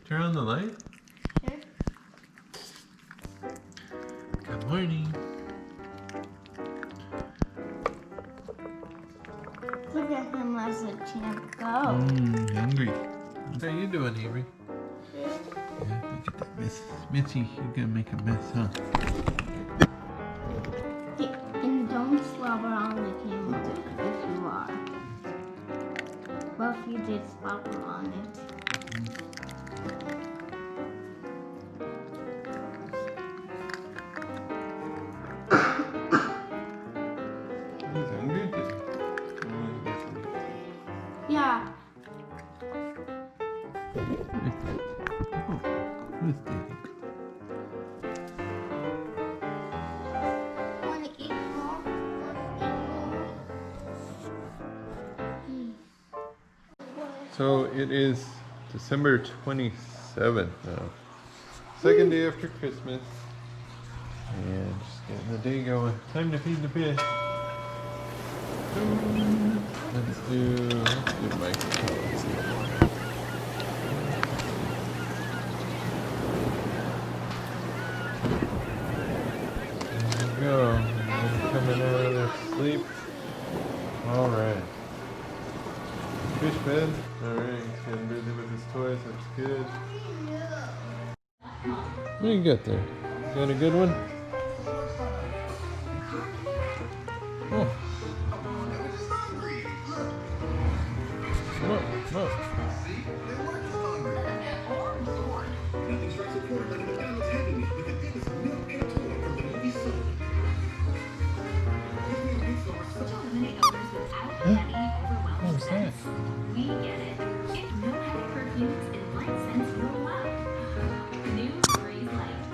Turn on the light. Sure. Good morning. Look at him as a champ go. Hungry. How you doing, Avery? Good. Yeah, look at that mess. Mitzi, you're gonna make a mess, huh? Hey, and don't slobber on the camera if you are. Well, if you did slobber on it. He's hungry. Yeah. Who's Daddy? Wanna eat more? So it is December 27th now. Second day after Christmas. And just getting the day going. Time to feed the fish. Let's do microphones. There we go. They're coming out of their sleep. Alright. Fish fed. Alright, he's getting busy with his toys. That's good. What do you got there? Got a good one? Oh. Look. Nothing strikes a chord like a McDonald's Happy Meal with the biggest milk and toy from the movie Soul. Eliminate odors without any overwhelming What was that? scents. We get it. It's no heavy perfumes and light scents you'll love. New Breeze Light.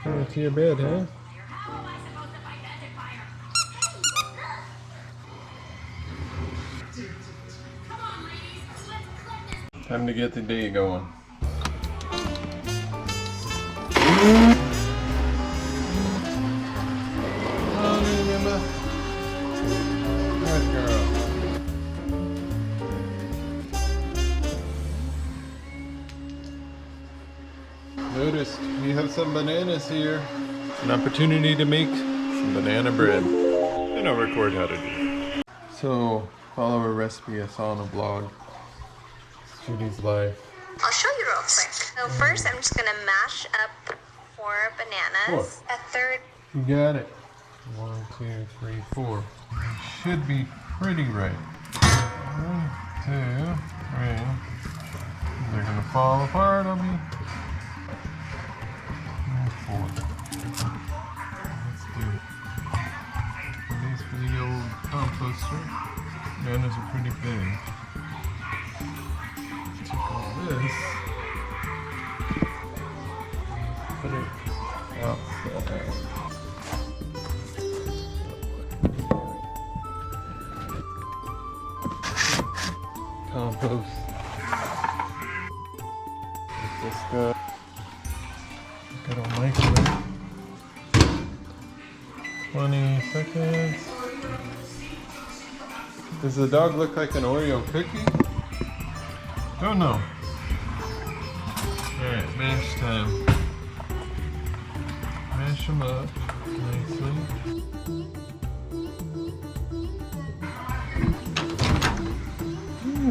Coming to your bed, huh? How am I supposed to fight magic fire? Come on, ladies. Let's clip this. Time to get the day going. Morning, Emma. Good girl. Noticed we have some bananas here. An opportunity to make some banana bread. And I'll record how to do it. So, follow a recipe I saw on a blog. It's Judy's life. I'll show you real quick. So first I'm just gonna mash up 4 bananas. A third. You got it. 1, 2, 3, 4. It should be pretty right. 1, 2, 3. They're gonna fall apart on me. 4. Let's do these for the old composter. Bananas are pretty big. Take all this. Put it outside. Compost. Let this go. Good old microwave. 20 seconds. Does the dog look like an Oreo cookie? Don't know. Alright, mash time. Mash them up nicely.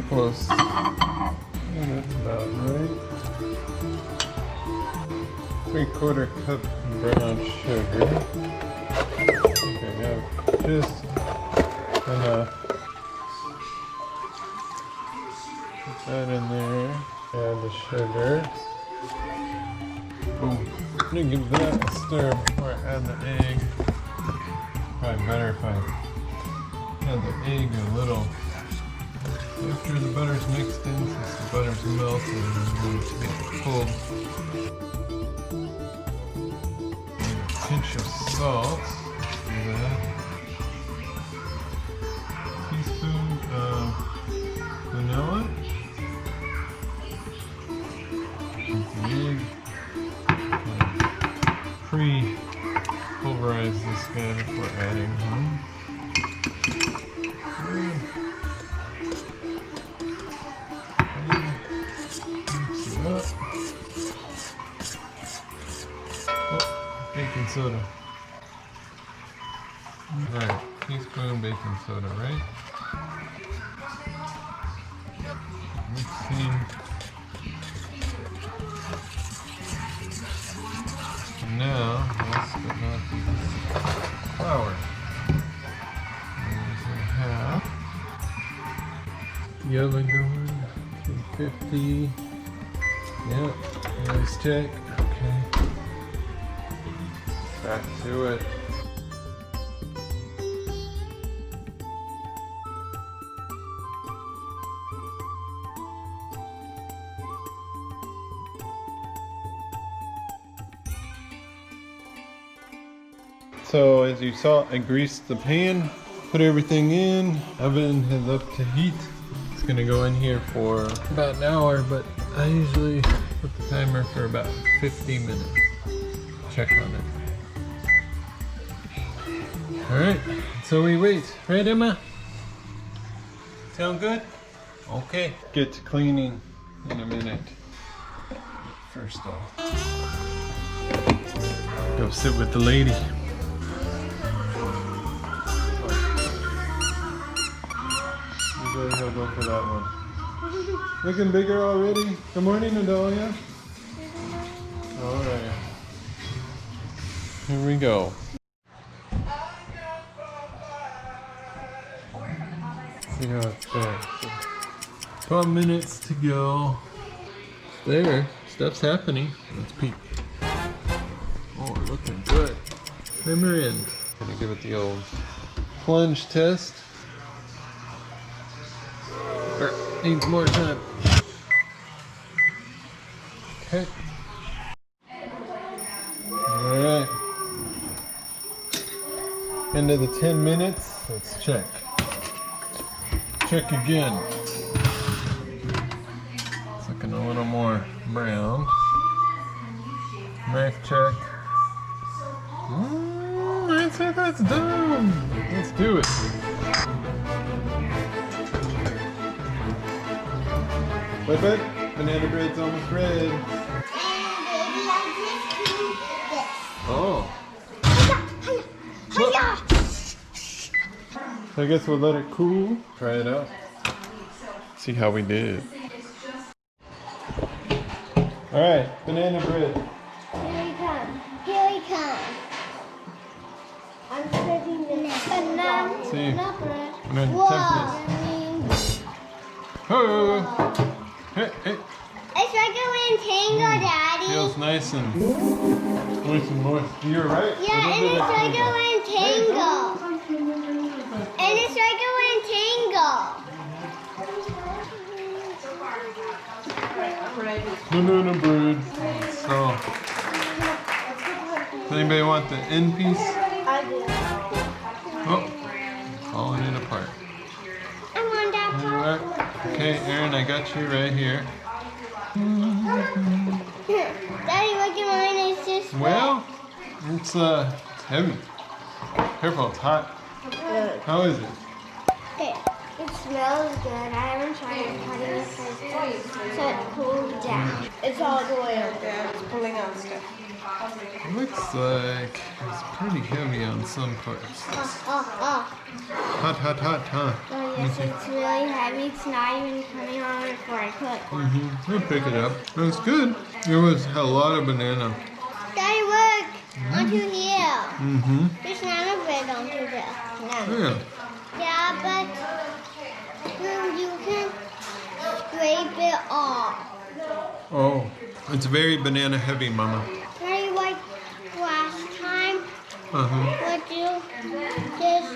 Close. That's about right. 3/4 cup brown sugar. I think I got just enough. that in there. Add the sugar. Boom. I'm gonna give that a stir before I add the egg. Probably better if I add the egg a little after the butter's mixed in, since the butter's melted and I'm going to get pulled. And a pinch of salt. Do that. Teaspoon of vanilla. The egg. Pre-pulverize this guy before adding him. Mix it up. Oh, baking soda. Right, teaspoon baking soda, right? Mixing. Now, last but not least, flour. There's a half. The oven going, 350. Yep, let's check. Okay. Back to it. So as you saw, I greased the pan, put everything in, oven is up to heat. It's gonna go in here for about an hour, but I usually put the timer for about 50 minutes. Check on it. All right, so we wait. Right, Emma? Sound good? Okay. Get to cleaning in a minute. First off, go sit with the lady. He'll go for that one. Looking bigger already. Good morning, Adalia. Alright. Here we go. See how it's there. 12 minutes to go. It's there. Stuff's happening. Let's peek. Oh, looking good. Trimmer in. Gonna give it the old plunge test. Needs more time. Okay. Alright. End of the 10 minutes. Let's check. Check again. It's looking a little more brown. Knife check. I'd say that's done. Let's do it. But banana bread's almost ready. Oh. So I guess we'll let it cool. Try it out. See how we did. Alright, banana bread. Here he comes. Here he comes. I'm setting the banana See. bread. Banana Whoa. Oh. Hey, hey. It's like a Tango, Daddy. Feels nice and moist. You're right. Yeah, and it's like a Tango. And it's like a Tango. Banana bread. So, does anybody want the end piece? I do. Oh, falling it apart. I want that There you part. are. Okay, Aaron, I got you right here. Daddy, look at mine. It's just Well, it's heavy. Careful, it's hot. How is it? okay. It smells good. I haven't tried it cutting it so it cools down. It's all the way up there. It's pulling out stuff. Looks like it's pretty heavy on some parts. Oh. Hot, huh? Oh yes, it's really heavy. It's not even coming on before I cook. We'll pick it up. It was good. It was a lot of banana. Daddy, look! Onto here. There's none of it onto there. None. Yeah. Yeah, but you can scrape It's very banana heavy, Mama. Very like last time. Would you just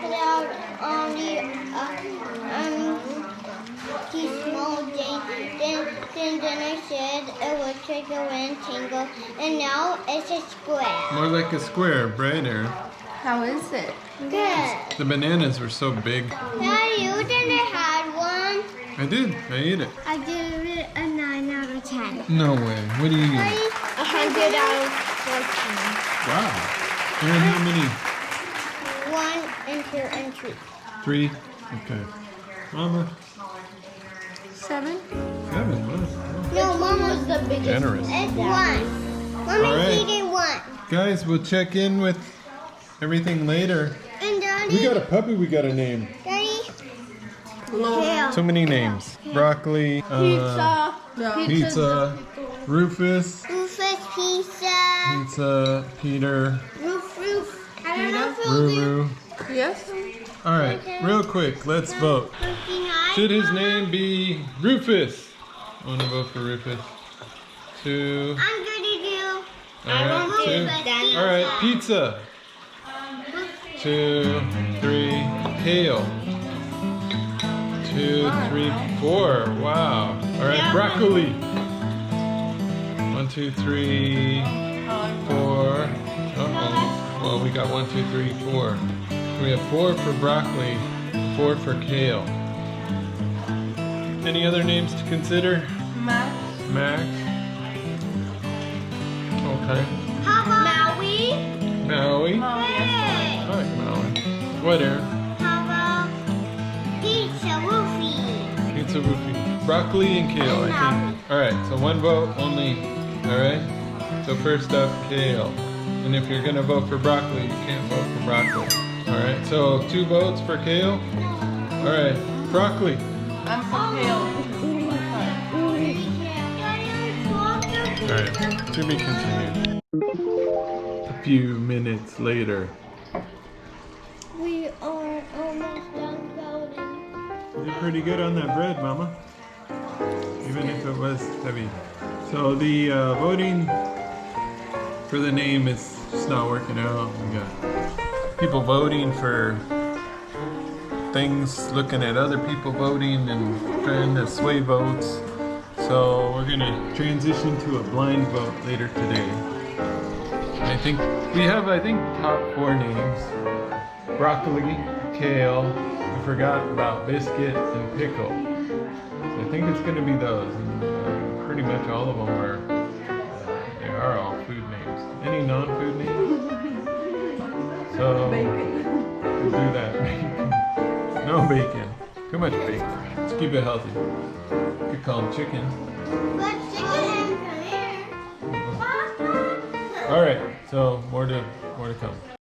put out on the small thing? Then I said it would trigger and tingle, and now it's a square. More like a square, brighter. How is it? Good. The bananas were so big. Daddy, you didn't have one. I did. I ate it. I give it a 9 out of 10. No way. What do you give it? 100 out of 14. Wow. And how many? 1 and 2 and 3. 3? Okay. Mama? 7? 7. Wow. No, Mama's the biggest. Generous. It's 1. Mommy's All right. eating 1. Guys, we'll check in with everything later. And Daddy. We got a puppy we got to name. Daddy. Kale. So many names. Broccoli. Pizza. Pizza. Rufus. Rufus pizza. Pizza. Peter. Roof. I don't know if it'll do. Ruru. Yes? All right, real quick, let's vote. Should his name be Rufus? I want to vote for Rufus. 2. I'm going to do. All right, 2. All right, pizza. 2, 3. Kale. 2, 3, 4. Wow. All right, broccoli. 1, 2, 3, 4. Uh-oh. Well, we got 1, 2, 3, 4. We have 4 for broccoli, 4 for kale. Any other names to consider? Max. Max. Okay. How about Maui? Maui. Hey. I like Maui. What, Aaron? How about pizza roofie? Pizza roofie. Broccoli and kale, I think. Alright, so 1 vote only. Alright? So first up, kale. And if you're gonna vote for broccoli, you can't vote for broccoli. Alright, so 2 votes for kale. Alright, broccoli. I'm for kale. Alright, to be continued. A few minutes later. We are almost done voting. You did pretty good on that bread, Mama. Even if it was heavy. So the voting for the name is just not working out. We got people voting for things, looking at other people voting and trying to sway votes. So we're gonna transition to a blind vote later today. I think we have, top 4 names. Broccoli, kale, we forgot about biscuit and pickle. So I think it's gonna be those. And, pretty much all of them are, they are all food names. Any non-food names? So we'll do that. No bacon. Too much bacon. Let's keep it healthy. You could call them chicken. But chicken and All right. So more to come.